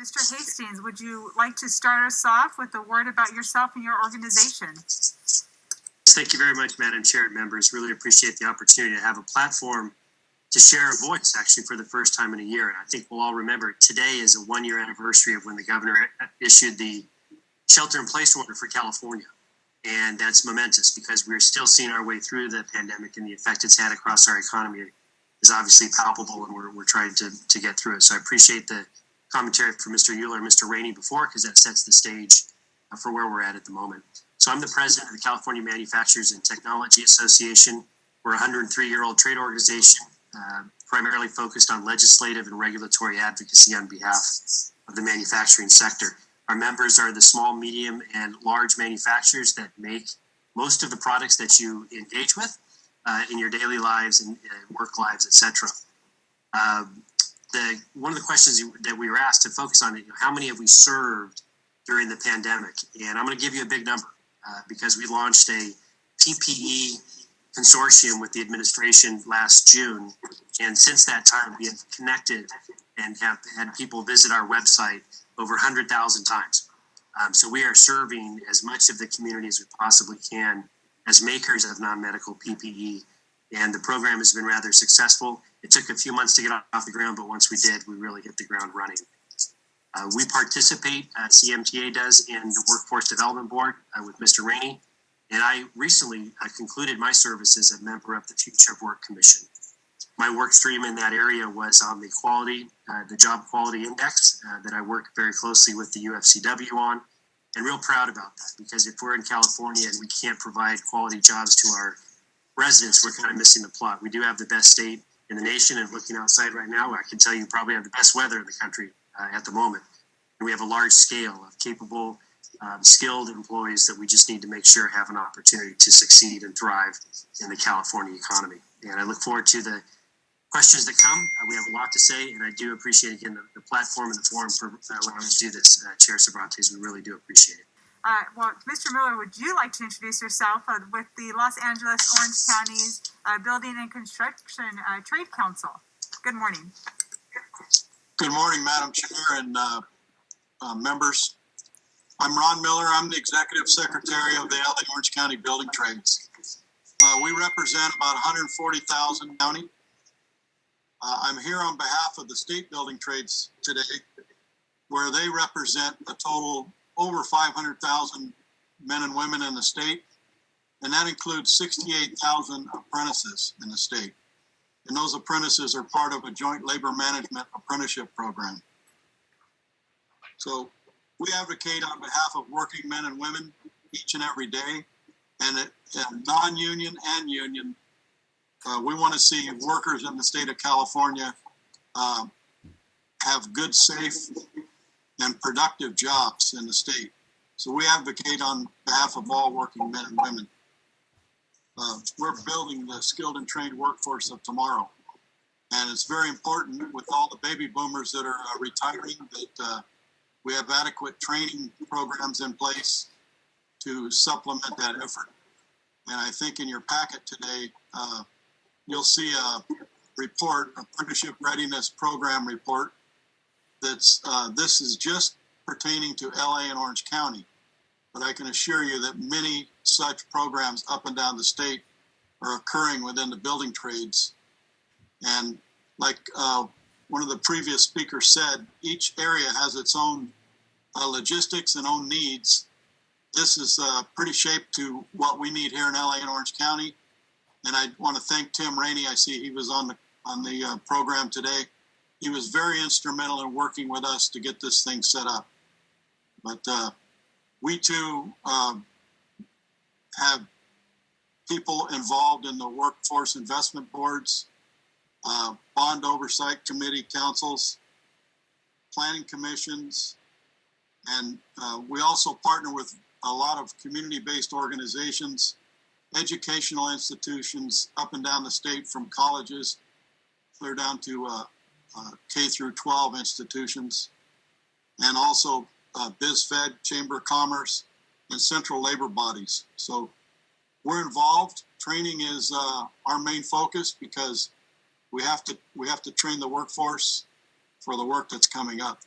Mr. Hastings, would you like to start us off with a word about yourself and your organization? Thank you very much, Madam Chair and members. Really appreciate the opportunity to have a platform to share a voice, actually, for the first time in a year. And I think we'll all remember today is a one-year anniversary of when the governor issued the shelter-in-place order for California. And that's momentous because we're still seeing our way through the pandemic, and the effect it's had across our economy is obviously palpable, and we're trying to get through it. So I appreciate the commentary from Mr. Euler and Mr. Rainey before, because that sets the stage for where we're at the moment. So I'm the president of the California Manufacturers and Technology Association. We're a 103-year-old trade organization, primarily focused on legislative and regulatory advocacy on behalf of the manufacturing sector. Our members are the small, medium, and large manufacturers that make most of the products that you engage with in your daily lives and work lives, etc. One of the questions that we were asked to focus on, how many have we served during the pandemic? And I'm going to give you a big number because we launched a PPE consortium with the administration last June. And since that time, we have connected and have had people visit our website over 100,000 times. So we are serving as much of the community as we possibly can as makers of non-medical PPE. And the program has been rather successful. It took a few months to get off the ground, but once we did, we really hit the ground running. We participate, CMTA does, in the Workforce Development Board with Mr. Rainey. And I recently concluded my service as a member of the Future of Work Commission. My work stream in that area was on the Job Quality Index that I worked very closely with the UFCW on, and real proud about that, because if we're in California and we can't provide quality jobs to our residents, we're kind of missing the plot. We do have the best state in the nation, and looking outside right now, I can tell you probably have the best weather in the country at the moment. And we have a large scale of capable, skilled employees that we just need to make sure have an opportunity to succeed and thrive in the California economy. And I look forward to the questions that come. We have a lot to say, and I do appreciate, again, the platform and the forum for allowing us to do this, Chair Cervantes. We really do appreciate it. Well, Mr. Miller, would you like to introduce yourself with the Los Angeles Orange County's Building and Construction Trade Council? Good morning. Good morning, Madam Chair and members. I'm Ron Miller. I'm the Executive Secretary of the LA Orange County Building Trades. We represent about 140,000 county. I'm here on behalf of the state building trades today, where they represent a total over 500,000 men and women in the state, and that includes 68,000 apprentices in the state. And those apprentices are part of a joint labor management apprenticeship program. So we advocate on behalf of working men and women each and every day, and non-union and union. We want to see workers in the state of California have good, safe, and productive jobs in the state. So we advocate on behalf of all working men and women. We're building the skilled and trained workforce of tomorrow. And it's very important with all the baby boomers that are retiring that we have adequate training programs in place to supplement that effort. And I think in your packet today, you'll see a report, Apprenticeship Readiness Program report. This is just pertaining to LA and Orange County, but I can assure you that many such programs up and down the state are occurring within the building trades. And like one of the previous speakers said, each area has its own logistics and own needs. This is pretty shaped to what we need here in LA and Orange County. And I want to thank Tim Rainey. I see he was on the program today. He was very instrumental in working with us to get this thing set up. But we too have people involved in the workforce investment boards, bond oversight committee councils, planning commissions, and we also partner with a lot of community-based organizations, educational institutions up and down the state, from colleges clear down to K through 12 institutions, and also BizFed, Chamber of Commerce, and central labor bodies. So we're involved. Training is our main focus because we have to train the workforce for the work that's coming up.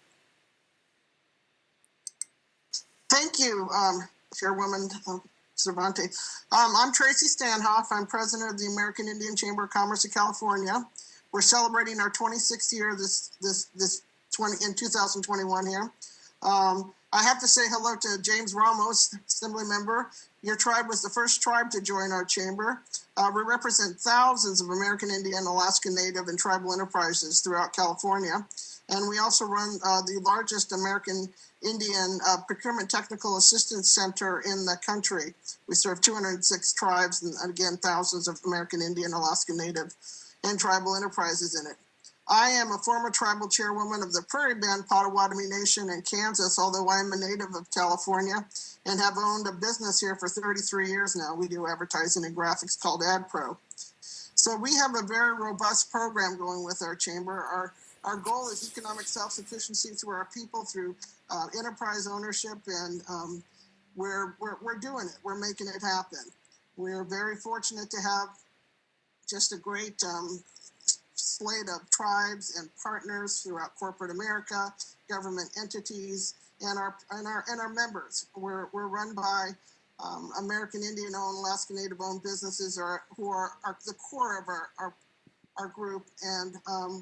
Thank you, Chairwoman Cervantes. I'm Tracy Stanhoff. I'm president of the American Indian Chamber of Commerce of California. We're celebrating our 26th year in 2021 here. I have to say hello to James Ramos, Assembly member. Your tribe was the first tribe to join our chamber. We represent thousands of American Indian, Alaska Native, and tribal enterprises throughout California. And we also run the largest American Indian Procurement Technical Assistance Center in the country. We serve 206 tribes and again, thousands of American Indian, Alaska Native, and tribal enterprises in it. I am a former tribal chairwoman of the Prairie Band Potawatomi Nation in Kansas, although I am a native of California and have owned a business here for 33 years now. We do advertising and graphics called AdPro. So we have a very robust program going with our chamber. Our goal is economic self-sufficiency through our people, through enterprise ownership, and we're doing it. We're making it happen. We're very fortunate to have just a great slate of tribes and partners throughout corporate America, government entities, and our members. We're run by American Indian-owned, Alaska Native-owned businesses who are the core of our group, and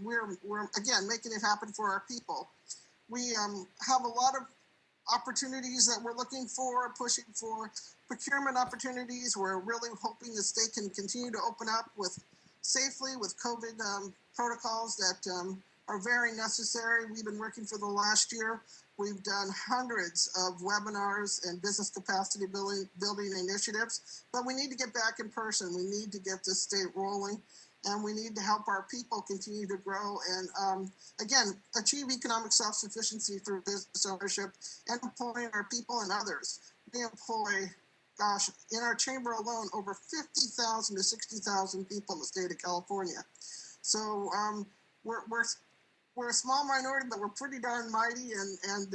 we're again making it happen for our people. We have a lot of opportunities that we're looking for, pushing for procurement opportunities. We're really hoping the state can continue to open up safely with COVID protocols that are very necessary. We've been working for the last year. We've done hundreds of webinars and business capacity building initiatives, but we need to get back in person. We need to get this state rolling, and we need to help our people continue to grow and, again, achieve economic self-sufficiency through business ownership and employing our people and others. We employ, gosh, in our chamber alone, over 50,000 to 60,000 people in the state of California. So we're a small minority, but we're pretty darn mighty, and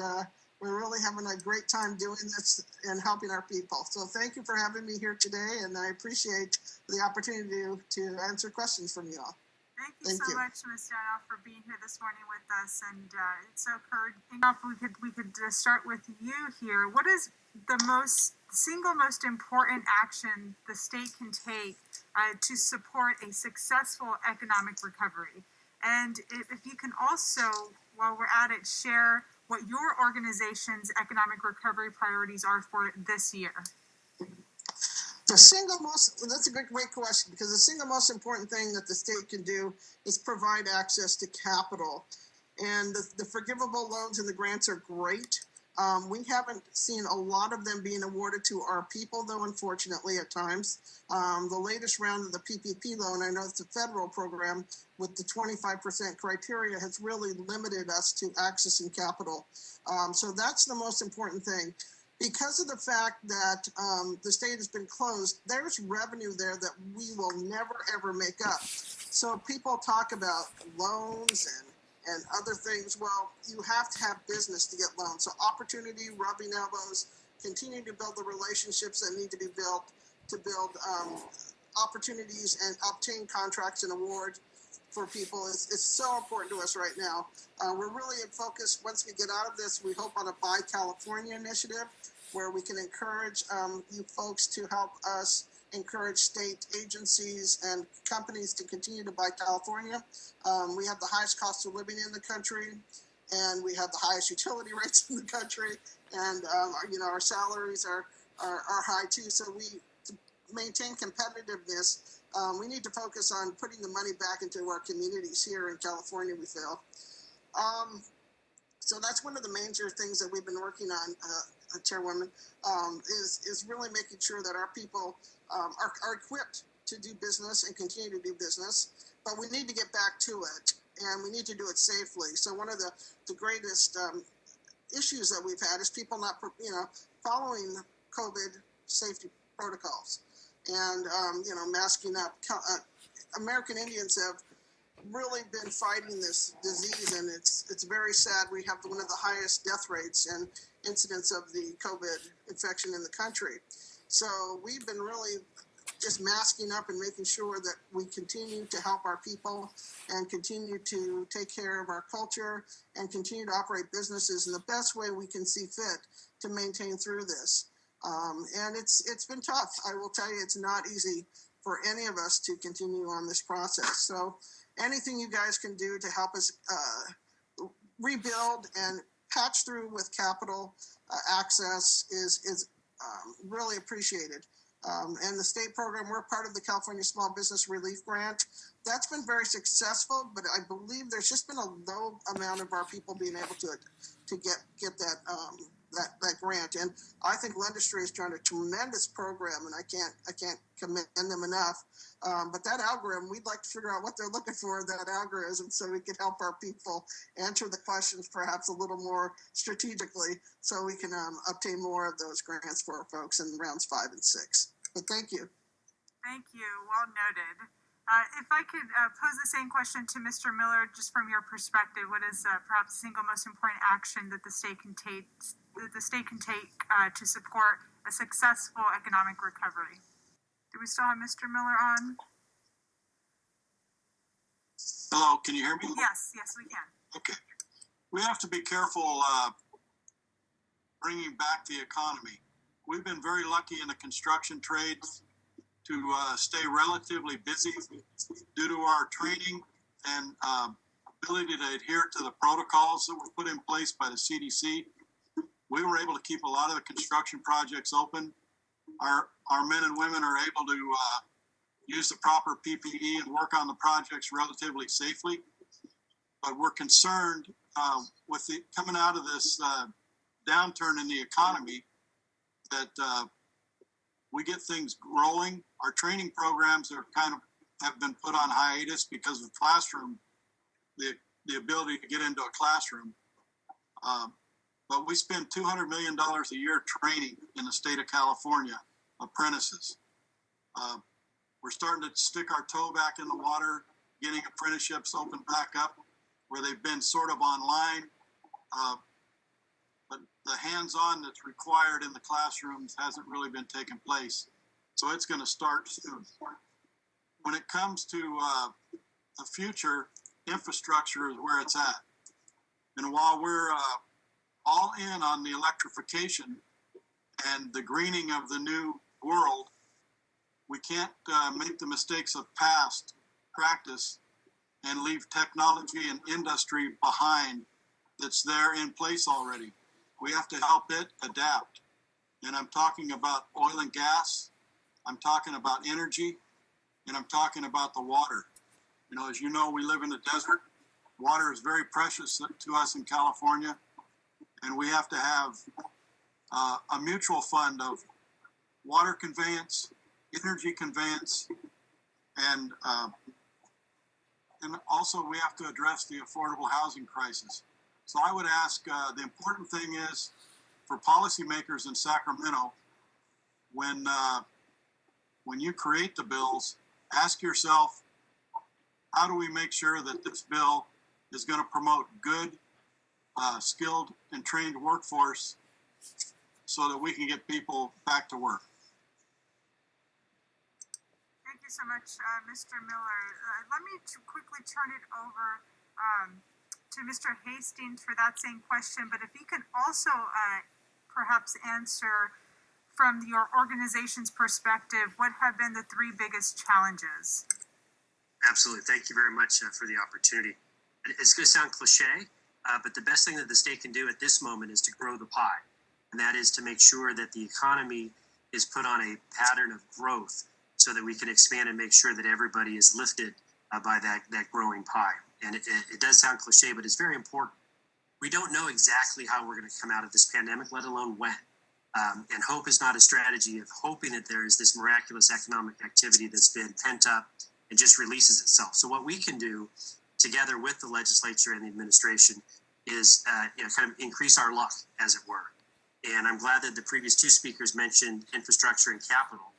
we're really having a great time doing this and helping our people. So thank you for having me here today, and I appreciate the opportunity to answer questions from you all. Thank you so much, Ms. Stanoff, for being here this morning with us, and it's so encouraging. We could start with you here. What is the single most important action the state can take to support a successful economic recovery? And if you can also, while we're at it, share what your organization's economic recovery priorities are for this year. That's a great question, because the single most important thing that the state can do is provide access to capital. And the forgivable loans and the grants are great. We haven't seen a lot of them being awarded to our people, though, unfortunately, at times. The latest round of the PPP loan, I know it's a federal program with the 25% criteria, has really limited us to accessing capital. So that's the most important thing. Because of the fact that the state has been closed, there's revenue there that we will never, ever make up. So people talk about loans and other things. Well, you have to have business to get loans. So opportunity, rubbing elbows, continue to build the relationships that need to be built to build opportunities and obtain contracts and awards for people is so important to us right now. We're really focused, once we get out of this, we hope on a Buy California initiative where we can encourage you folks to help us encourage state agencies and companies to continue to buy California. We have the highest cost of living in the country, and we have the highest utility rates in the country, and our salaries are high too. So to maintain competitiveness, we need to focus on putting the money back into our communities here in California, we feel. So that's one of the major things that we've been working on, Chairwoman, is really making sure that our people are equipped to do business and continue to do business, but we need to get back to it, and we need to do it safely. So one of the greatest issues that we've had is people not, following COVID safety protocols and, masking up. American Indians have really been fighting this disease, and it's very sad. We have one of the highest death rates and incidence of the COVID infection in the country. So we've been really just masking up and making sure that we continue to help our people and continue to take care of our culture and continue to operate businesses in the best way we can see fit to maintain through this. And it's been tough. I will tell you, it's not easy for any of us to continue on this process. So anything you guys can do to help us rebuild and patch through with capital access is really appreciated. And the state program, we're part of the California Small Business Relief Grant. That's been very successful, but I believe there's just been a low amount of our people being able to get that grant. And I think Lendistry has done a tremendous program, and I can't commend them enough. But that algorithm, we'd like to figure out what they're looking for in that algorithm so we can help our people answer the questions perhaps a little more strategically so we can obtain more of those grants for our folks in rounds 5 and 6. But thank you. Thank you. Well noted. If I could pose the same question to Mr. Miller, just from your perspective, what is perhaps the single most important action that the state can take to support a successful economic recovery? Do we still have Mr. Miller on? Hello, can you hear me? Yes, we can. Okay. We have to be careful bringing back the economy. We've been very lucky in the construction trades to stay relatively busy due to our training and ability to adhere to the protocols that were put in place by the CDC. We were able to keep a lot of the construction projects open. Our men and women are able to use the proper PPE and work on the projects relatively safely. But we're concerned with the coming out of this downturn in the economy that we get things rolling. Our training programs are have been put on hiatus because of classroom, the ability to get into a classroom. But we spend $200 million a year training in the state of California, apprentices. We're starting to stick our toe back in the water, getting apprenticeships opened back up where they've been sort of online. But the hands-on that's required in the classrooms hasn't really been taking place. So it's going to start soon. When it comes to the future, infrastructure is where it's at. And while we're all in on the electrification and the greening of the new world, we can't make the mistakes of past practice and leave technology and industry behind that's there in place already. We have to help it adapt. And I'm talking about oil and gas, I'm talking about energy, and I'm talking about the water. You know, as you know, we live in the desert. Water is very precious to us in California, and we have to have a mutual fund of water conveyance, energy conveyance, and also we have to address the affordable housing crisis. So I would ask, the important thing is for policymakers in Sacramento, when you create the bills, ask yourself, how do we make sure that this bill is going to promote good, skilled and trained workforce so that we can get people back to work? Thank you so much, Mr. Miller. Let me quickly turn it over to Mr. Hastings for that same question, but if you can also perhaps answer from your organization's perspective, what have been the 3 biggest challenges? Absolutely. Thank you very much for the opportunity. It's going to sound cliche, but the best thing that the state can do at this moment is to grow the pie. And that is to make sure that the economy is put on a pattern of growth so that we can expand and make sure that everybody is lifted by that growing pie. And it does sound cliche, but it's very important. We don't know exactly how we're going to come out of this pandemic, let alone when. And hope is not a strategy of hoping that there is this miraculous economic activity that's been pent up and just releases itself. So what we can do together with the legislature and the administration is kind of increase our luck, as it were. And I'm glad that the previous 2 speakers mentioned infrastructure and capital,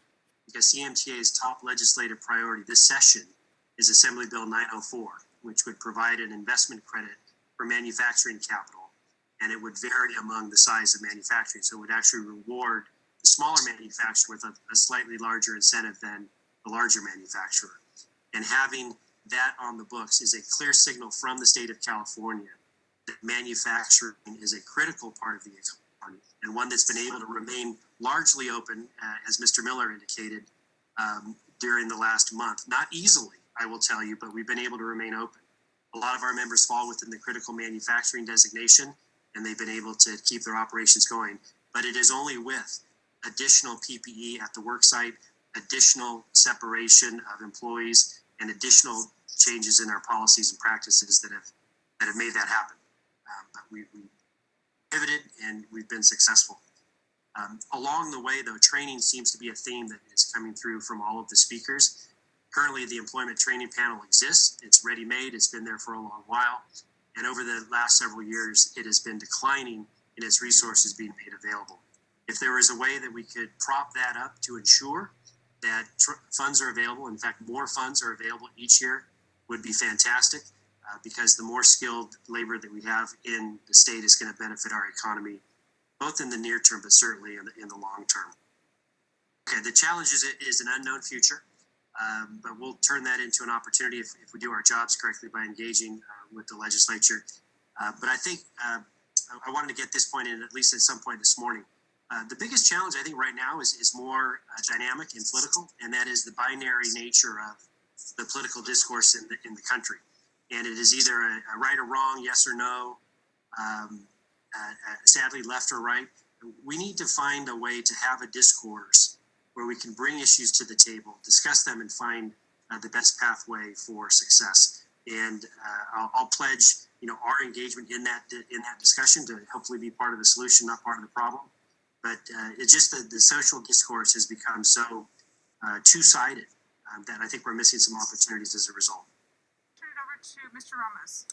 because CMTA's top legislative priority this session is Assembly Bill 904, which would provide an investment credit for manufacturing capital, and it would vary among the size of manufacturing. So it would actually reward the smaller manufacturer with a slightly larger incentive than the larger manufacturer. And having that on the books is a clear signal from the state of California that manufacturing is a critical part of the economy and one that's been able to remain largely open, as Mr. Miller indicated, during the last month. Not easily, I will tell you, but we've been able to remain open. A lot of our members fall within the critical manufacturing designation, and they've been able to keep their operations going. But it is only with additional PPE at the work site, additional separation of employees, and additional changes in our policies and practices that have made that happen. But we pivoted, and we've been successful. Along the way, though, training seems to be a theme that is coming through from all of the speakers. Currently, the employment training panel exists. It's ready-made. It's been there for a long while. And over the last several years, it has been declining in its resources being made available. If there was a way that we could prop that up to ensure that funds are available, in fact, more funds are available each year, would be fantastic, because the more skilled labor that we have in the state is going to benefit our economy, both in the near term, but certainly in the long term. Okay, the challenge is an unknown future, but we'll turn that into an opportunity if we do our jobs correctly by engaging with the legislature. But I think I wanted to get this point in at least at some point this morning. The biggest challenge I think right now is more dynamic and political, and that is the binary nature of the political discourse in the country. And it is either a right or wrong, yes or no, sadly left or right. We need to find a way to have a discourse where we can bring issues to the table, discuss them, and find the best pathway for success. And I'll pledge, our engagement in that discussion to hopefully be part of the solution, not part of the problem. But it's just that the social discourse has become so two-sided that I think we're missing some opportunities as a result. Turn it over to Mr. Ramos.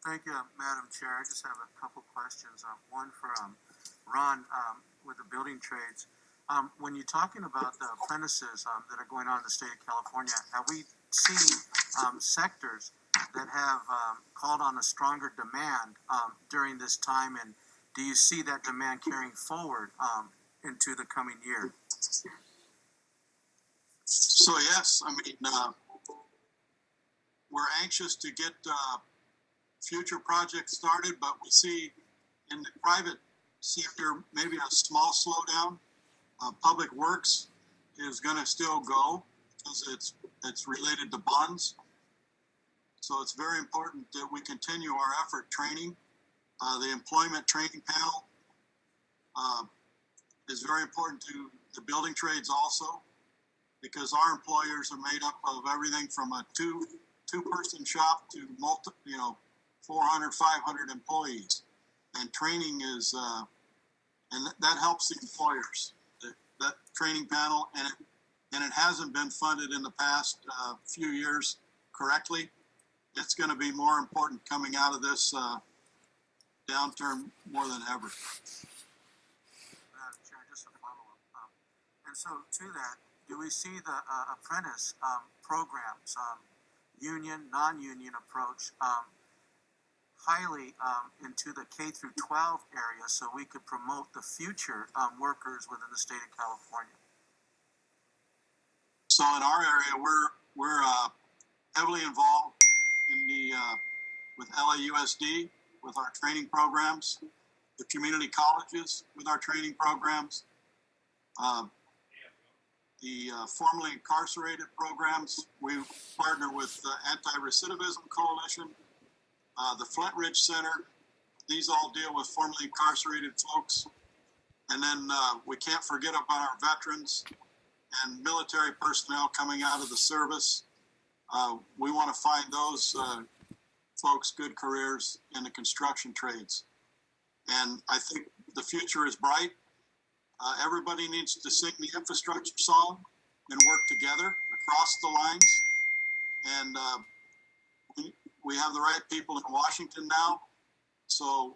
Thank you, Madam Chair. I just have a couple questions. One for Ron with the building trades. When you're talking about the apprentices that are going on in the state of California, have we seen sectors that have called on a stronger demand during this time, and do you see that demand carrying forward into the coming year? So yes, we're anxious to get future projects started, but we see in the private sector maybe a small slowdown. Public works is going to still go because it's related to bonds. So it's very important that we continue our effort training. The employment training panel is very important to the building trades also, because our employers are made up of everything from a two-person shop to 400, 500 employees, and training is and that helps the employers. That training panel, and it hasn't been funded in the past few years correctly. It's going to be more important coming out of this downturn more than ever. Madam Chair, just a follow-up. And so to that, do we see the apprentice programs, union, non-union approach, highly into the K through 12 area so we could promote the future workers within the state of California? So in our area, we're heavily involved in with LAUSD with our training programs, the community colleges with our training programs, the formerly incarcerated programs. We partner with the Anti-Recidivism Coalition, the Flint Ridge Center. These all deal with formerly incarcerated folks. And then we can't forget about our veterans and military personnel coming out of the service. We want to find those folks good careers in the construction trades. And I think the future is bright. Everybody needs to sing the infrastructure song and work together across the lines. And we have the right people in Washington now. So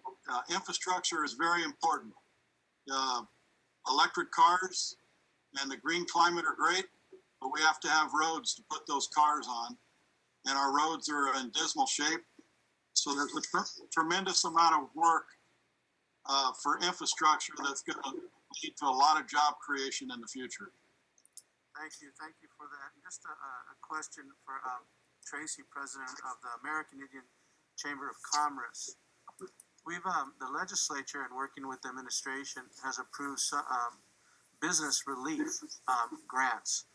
infrastructure is very important. Electric cars and the green climate are great, but we have to have roads to put those cars on. And our roads are in dismal shape. So there's a tremendous amount of work for infrastructure that's going to lead to a lot of job creation in the future. Thank you for that. And just a question for Tracy, President of the American Indian Chamber of Commerce. We've the legislature, and working with the administration, has approved business relief grants.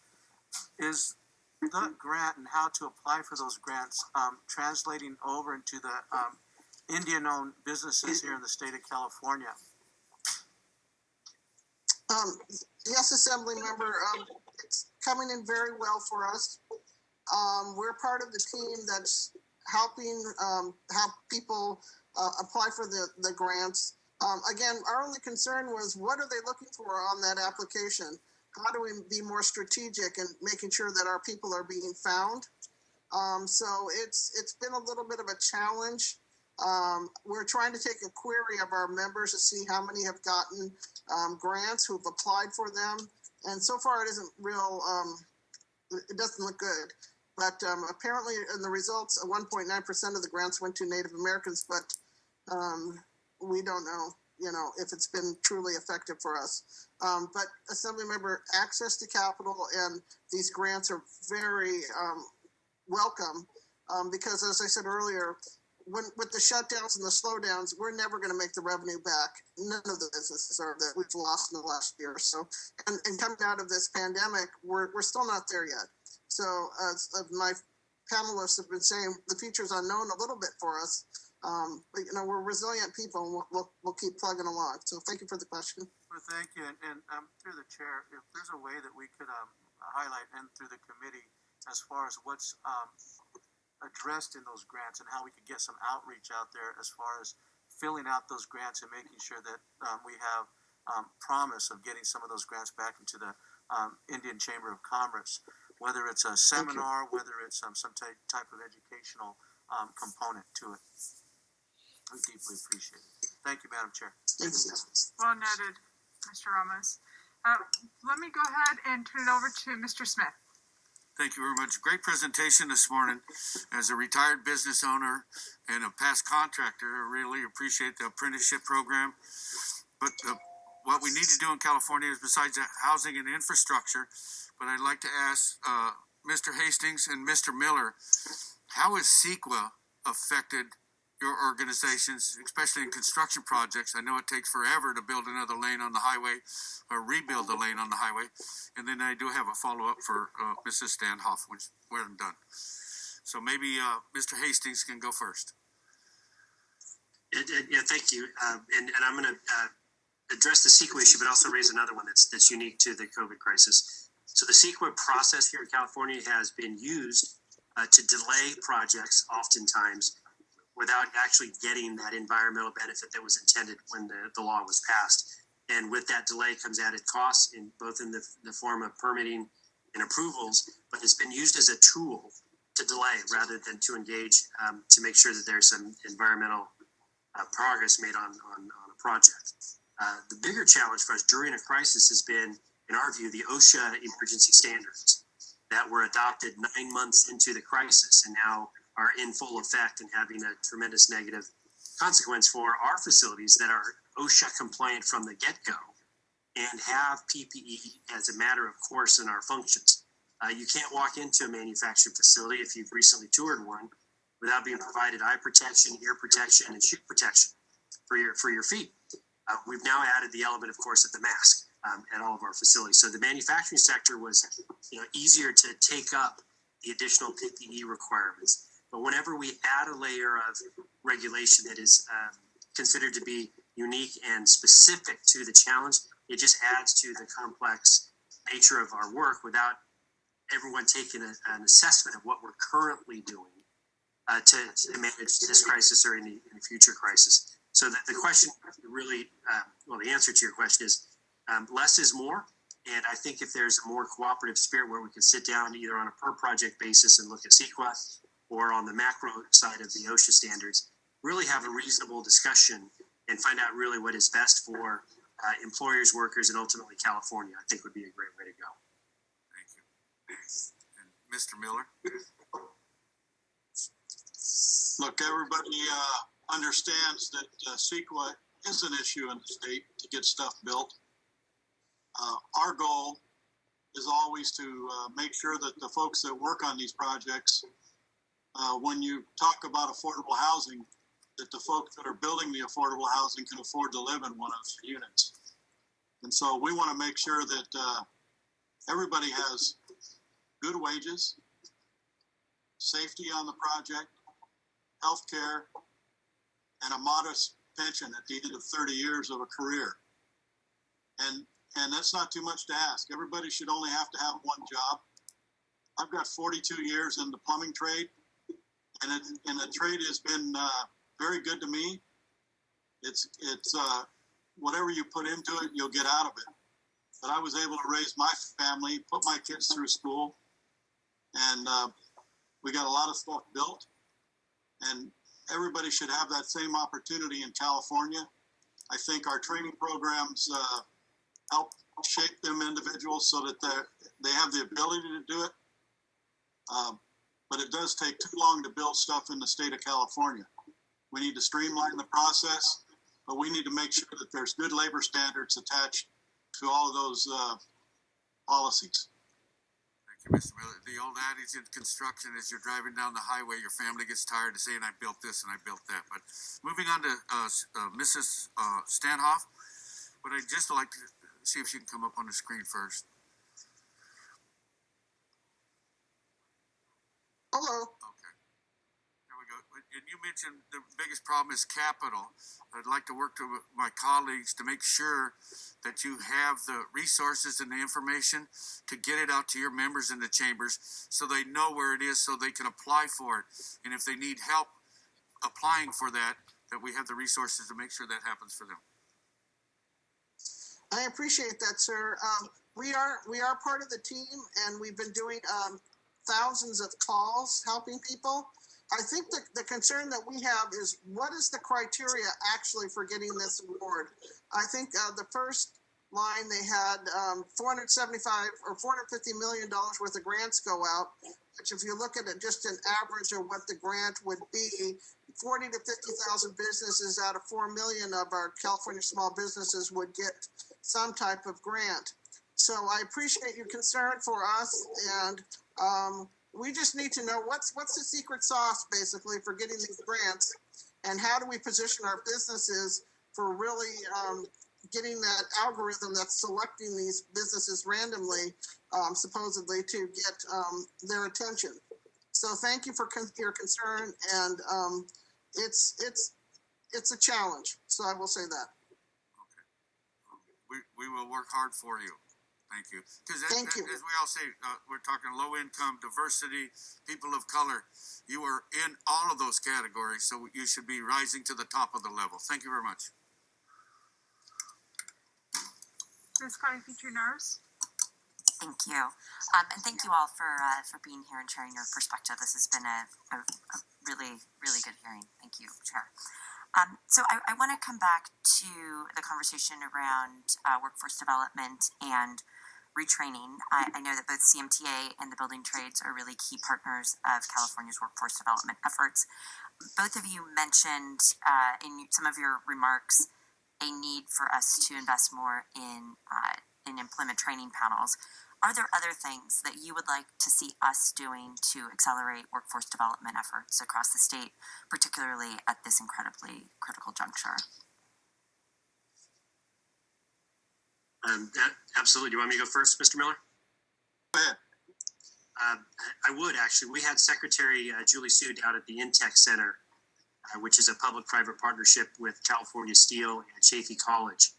Is the grant and how to apply for those grants translating over into the Indian-owned businesses here in the state of California? Yes, Assembly Member, it's coming in very well for us. We're part of the team that's helping have people apply for the grants. Again, our only concern was, what are they looking for on that application? How do we be more strategic in making sure that our people are being found? So it's been a little bit of a challenge. We're trying to take a query of our members to see how many have gotten grants, who've applied for them, and so far it isn't real. It doesn't look good. But apparently, in the results, 1.9% of the grants went to Native Americans, but we don't know, if it's been truly effective for us. But Assemblymember, access to capital and these grants are very welcome because, as I said earlier, with the shutdowns and the slowdowns, we're never going to make the revenue back. None of the businesses are that we've lost in the last year. So, and coming out of this pandemic, we're still not there yet. So, as my panelists have been saying, the future's unknown a little bit for us. But we're resilient people, and we'll keep plugging along. So, thank you for the question. Well, thank you, and through the chair, if there's a way that we could highlight, and through the committee, as far as what's addressed in those grants and how we could get some outreach out there as far as filling out those grants and making sure that we have promise of getting some of those grants back into the Indian Chamber of Commerce, whether it's a seminar, whether it's some type of educational component to it. We deeply appreciate it. Thank you, Madam Chair. Well noted, Mr. Ramos. Let me go ahead and turn it over to Mr. Smith. Thank you very much. Great presentation this morning. As a retired business owner and a past contractor, I really appreciate the apprenticeship program. But what we need to do in California is, besides the housing and infrastructure, but I'd like to ask Mr. Hastings and Mr. Miller, how has CEQA affected your organizations, especially in construction projects? I know it takes forever to build another lane on the highway or rebuild the lane on the highway. And then I do have a follow-up for Mrs. Standhoff when we're done. So maybe Mr. Hastings can go first. Yeah, thank you. And I'm going to address the CEQA issue, but also raise another one that's unique to the COVID crisis. So the CEQA process here in California has been used to delay projects oftentimes without actually getting that environmental benefit that was intended when the law was passed. And with that delay comes added costs, both in the form of permitting and approvals, but it's been used as a tool to delay rather than to engage to make sure that there's some environmental progress made on a project. The bigger challenge for us during a crisis has been, in our view, the OSHA emergency standards that were adopted 9 months into the crisis and now are in full effect and having a tremendous negative consequence for our facilities that are OSHA compliant from the get-go and have PPE as a matter of course in our functions. You can't walk into a manufacturing facility if you've recently toured one without being provided eye protection, ear protection, and shoe protection for your feet. We've now added the element, of course, of the mask at all of our facilities. So the manufacturing sector was easier to take up the additional PPE requirements. But whenever we add a layer of regulation that is considered to be unique and specific to the challenge, it just adds to the complex nature of our work without everyone taking an assessment of what we're currently doing to manage this crisis or any future crisis. So the question really, the answer to your question is less is more. And I think if there's a more cooperative spirit where we can sit down either on a per project basis and look at CEQA or on the macro side of the OSHA standards, really have a reasonable discussion and find out really what is best for employers, workers, and ultimately California, I think would be a great way to go. Thank you. And Mr. Miller? Look, everybody understands that CEQA is an issue in the state to get stuff built. Our goal is always to make sure that the folks that work on these projects, when you talk about affordable housing, that the folks that are building the affordable housing can afford to live in one of the units. And so we want to make sure that everybody has good wages, safety on the project, health care, and a modest pension at the end of 30 years of a career. And that's not too much to ask. Everybody should only have to have one job. I've got 42 years in the plumbing trade, and the trade has been very good to me. It's whatever you put into it, you'll get out of it. But I was able to raise my family, put my kids through school, and we got a lot of stuff built. And everybody should have that same opportunity in California. I think our training programs help shape them individuals so that they have the ability to do it. But it does take too long to build stuff in the state of California. We need to streamline the process, but we need to make sure that there's good labor standards attached to all of those policies. Thank you, Mr. Miller. The old adage in construction is you're driving down the highway, your family gets tired of saying, I built this and I built that. But moving on to Mrs. Stanhoff, would I just like to see if she can come up on the screen first. Hello. Okay. There we go. And you mentioned the biggest problem is capital. I'd like to work with my colleagues to make sure that you have the resources and the information to get it out to your members in the chambers so they know where it is so they can apply for it. And if they need help applying for that we have the resources to make sure that happens for them. I appreciate that, sir. We are part of the team, and we've been doing thousands of calls helping people. I think the concern that we have is what is the criteria actually for getting this award? I think the first line they had $475 or $450 million worth of grants go out, which if you look at it just an average of what the grant would be, 40 to 50,000 businesses out of 4 million of our California small businesses would get some type of grant. So I appreciate your concern for us, and we just need to know what's the secret sauce basically for getting these grants, and how do we position our businesses for really getting that algorithm that's selecting these businesses randomly, supposedly to get their attention. So thank you for your concern, and it's a challenge. So I will say that. Okay. We will work hard for you. Thank you. Because as we all say, we're talking low income, diversity, people of color. You are in all of those categories, so you should be rising to the top of the level. Thank you very much. Ms. County Feature Nurse. Thank you. And thank you all for being here and sharing your perspective. This has been a really, really good hearing. Thank you, Chair. So I want to come back to the conversation around workforce development and retraining. I know that both CMTA and the building trades are really key partners of California's workforce development efforts. Both of you mentioned in some of your remarks a need for us to invest more in employment training panels. Are there other things that you would like to see us doing to accelerate workforce development efforts across the state, particularly at this incredibly critical juncture? Absolutely. Do you want me to go first, Mr. Miller? Go ahead. I would actually. We had Secretary Julie Sue down at the Intech Center, which is a public-private partnership with California Steel and Chaffey College.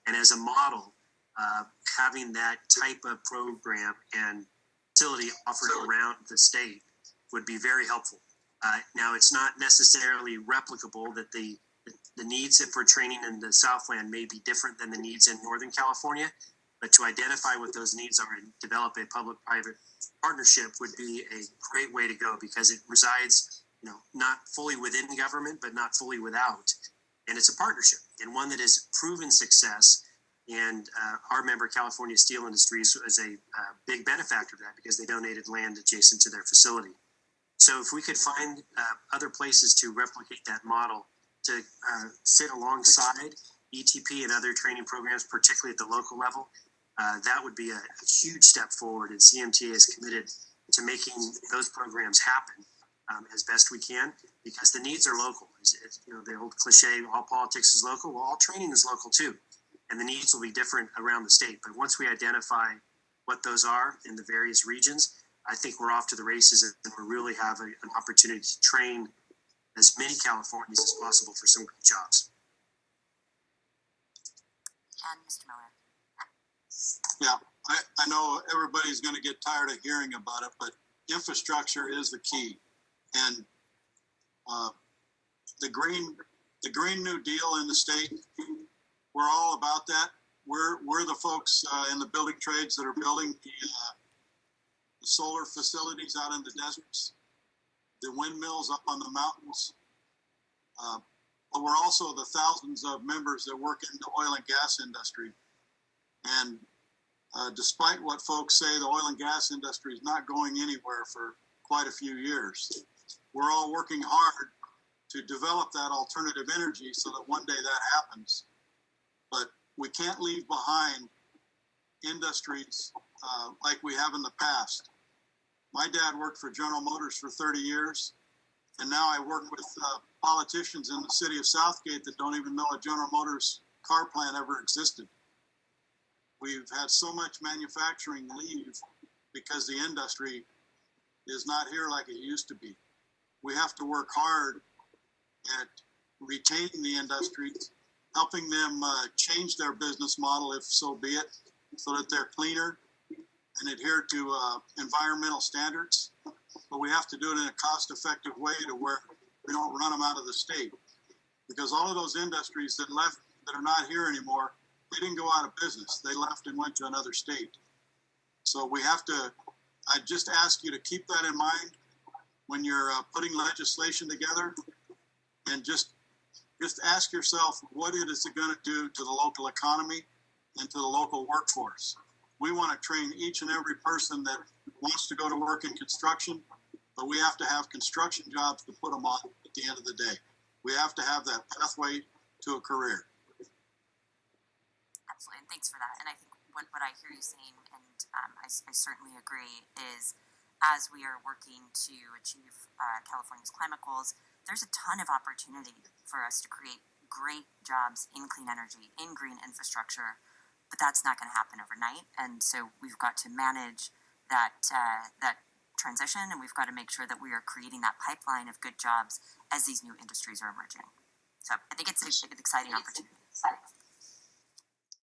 And as a model, having that type of program and facility offered around the state would be very helpful. Now, it's not necessarily replicable that the needs for training in the Southland may be different than the needs in Northern California, but to identify what those needs are and develop a public-private partnership would be a great way to go, because it resides, not fully within government, but not fully without. And it's a partnership, and one that has proven success. And our member, California Steel Industries, was a big benefactor of that because they donated land adjacent to their facility. So if we could find other places to replicate that model, to sit alongside ETP and other training programs, particularly at the local level, that would be a huge step forward. And CMTA is committed to making those programs happen as best we can, because the needs are local. You know, the old cliche, all politics is local. Well, all training is local too, and the needs will be different around the state. But once we identify what those are in the various regions, I think we're off to the races, and we really have an opportunity to train as many Californians as possible for some great jobs. And Mr. Miller. Yeah, I know everybody's going to get tired of hearing about it, but infrastructure is the key. And the Green New Deal in the state, we're all about that. We're the folks in the building trades that are building the solar facilities out in the deserts, the windmills up on the mountains. But we're also the thousands of members that work in the oil and gas industry. And despite what folks say, the oil and gas industry is not going anywhere for quite a few years. We're all working hard to develop that alternative energy so that one day that happens. But we can't leave behind industries like we have in the past. My dad worked for General Motors for 30 years, and now I work with politicians in the city of Southgate that don't even know a General Motors car plant ever existed. We've had so much manufacturing leave because the industry is not here like it used to be. We have to work hard at retaining the industry, helping them change their business model, if so be it, so that they're cleaner and adhere to environmental standards. But we have to do it in a cost-effective way to where we don't run them out of the state. Because all of those industries that left, that are not here anymore, they didn't go out of business. They left and went to another state. So we have to, I just ask you to keep that in mind when you're putting legislation together, and just ask yourself, what is it going to do to the local economy and to the local workforce? We want to train each and every person that wants to go to work in construction, but we have to have construction jobs to put them on at the end of the day. We have to have that pathway to a career. Absolutely, and thanks for that. And I think what I hear you saying, and I certainly agree, is as we are working to achieve California's climate goals, there's a ton of opportunity for us to create great jobs in clean energy, in green infrastructure, but that's not going to happen overnight. And so we've got to manage that transition, and we've got to make sure that we are creating that pipeline of good jobs as these new industries are emerging. So I think it's an exciting opportunity.